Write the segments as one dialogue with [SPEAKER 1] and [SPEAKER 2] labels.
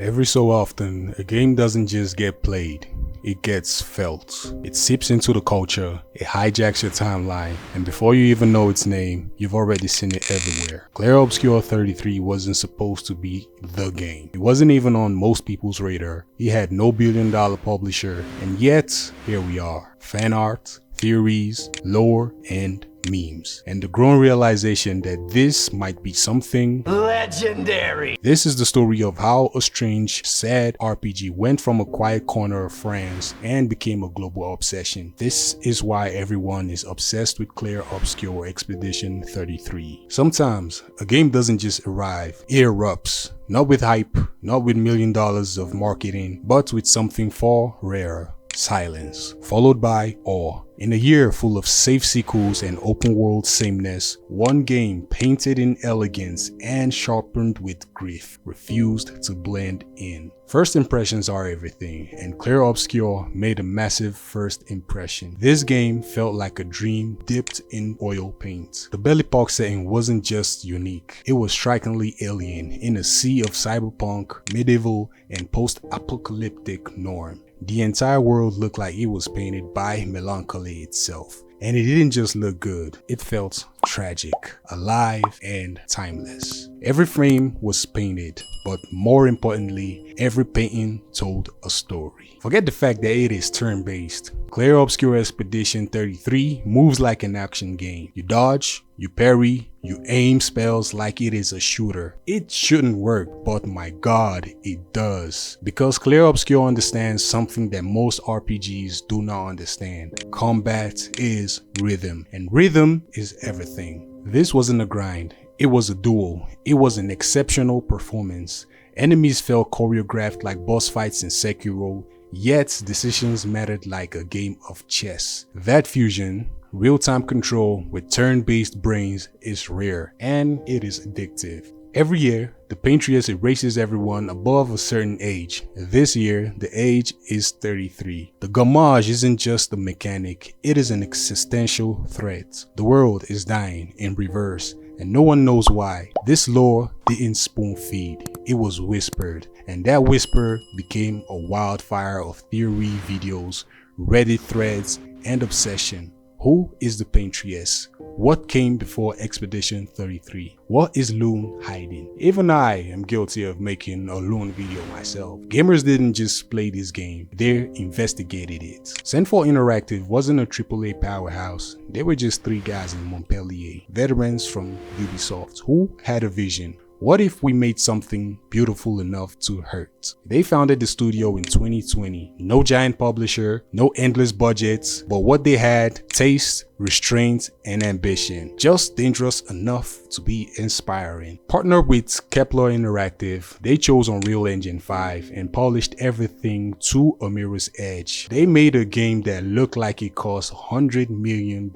[SPEAKER 1] Every so often, a game doesn't just get played, it gets felt. It seeps into the culture, it hijacks your timeline, and before you even know its name, you've already seen it everywhere. Clair Obscur 33 wasn't supposed to be the game. It wasn't even on most people's radar. He had no billion-dollar publisher, and yet, here we are. Fan art, theories, lore, and memes, and the growing realization that this might be something legendary. This is the story of how a strange, sad RPG went from a quiet corner of France and became a global obsession. This is why everyone is obsessed with Clair Obscur Expedition 33. Sometimes a game doesn't just arrive, it erupts. Not with hype, not with $1 million of marketing, but with something far rarer. Silence, followed by awe. In a year full of safe sequels and open world sameness, one game painted in elegance and sharpened with grief refused to blend in. First impressions are everything, and Clair Obscur made a massive first impression. This game felt like a dream dipped in oil paint. The Belle Époque setting wasn't just unique, it was strikingly alien in a sea of cyberpunk, medieval, and post-apocalyptic norm. The entire world looked like it was painted by melancholy itself. And it didn't just look good, it felt tragic, alive, and timeless. Every frame was painted, but more importantly, every painting told a story. Forget the fact that it is turn-based. Clair Obscur Expedition 33 moves like an action game. You dodge, you parry, you aim spells like it is a shooter. It shouldn't work, but my god, it does. Because Clair Obscur understands something that most RPGs do not understand. Combat is rhythm, and rhythm is everything. This wasn't a grind, it was a duel. It was an exceptional performance. Enemies felt choreographed like boss fights in Sekiro, yet decisions mattered like a game of chess. That fusion, real-time control with turn-based brains, is rare, and it is addictive. Every year, the Paintress erases everyone above a certain age. This year, the age is 33. The Gommage isn't just a mechanic, it is an existential threat. The world is dying in reverse, and no one knows why. This lore didn't spoon feed, it was whispered, and that whisper became a wildfire of theory videos, Reddit threads, and obsession. Who is the Paintress? What came before Expedition 33? What is Loon hiding? Even I am guilty of making a Loon video myself. Gamers didn't just play this game, they investigated it. Sandfall Interactive wasn't a AAA powerhouse, they were just 3 guys in Montpellier, veterans from Ubisoft, who had a vision. What if we made something beautiful enough to hurt? They founded the studio in 2020. No giant publisher, no endless budgets, but what they had: taste, restraint, and ambition. Just dangerous enough to be inspiring. Partnered with Clair Interactive, they chose Unreal Engine 5 and polished everything to a mirror's edge. They made a game that looked like it cost $100 million,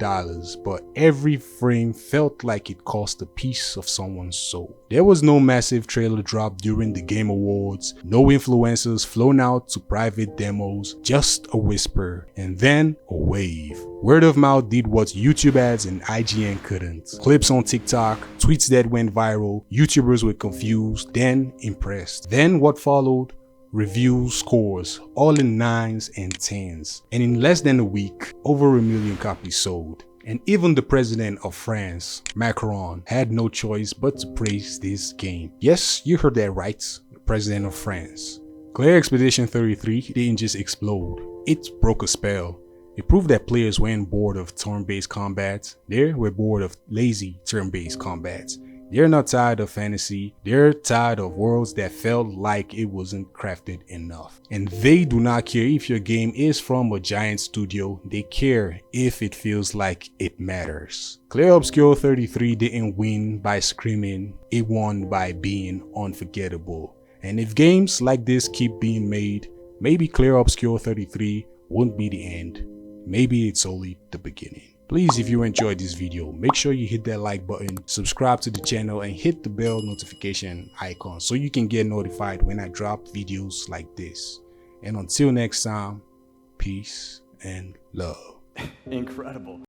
[SPEAKER 1] but every frame felt like it cost a piece of someone's soul. There was no massive trailer drop during the Game Awards, no influencers flown out to private demos, just a whisper, and then a wave. Word of mouth did what YouTube ads and IGN couldn't. Clips on TikTok, tweets that went viral, YouTubers were confused, then impressed. Then what followed? Reviews, scores, all in 9s and 10s. And in less than a week, over 1 million copies sold. And even the president of France, Macron, had no choice but to praise this game. Yes, you heard that right, the president of France. Clair Expedition 33 didn't just explode, it broke a spell. It proved that players weren't bored of turn-based combat, they were bored of lazy turn-based combat. They're not tired of fantasy, they're tired of worlds that felt like it wasn't crafted enough. And they do not care if your game is from a giant studio, they care if it feels like it matters. Clair Obscur 33 didn't win by screaming, it won by being unforgettable. And if games like this keep being made, maybe Clair Obscur 33 won't be the end. Maybe it's only the beginning. Please, if you enjoyed this video, make sure you hit that like button, subscribe to the channel, and hit the bell notification icon so you can get notified when I drop videos like this. And until next time, peace and love.
[SPEAKER 2] Incredible.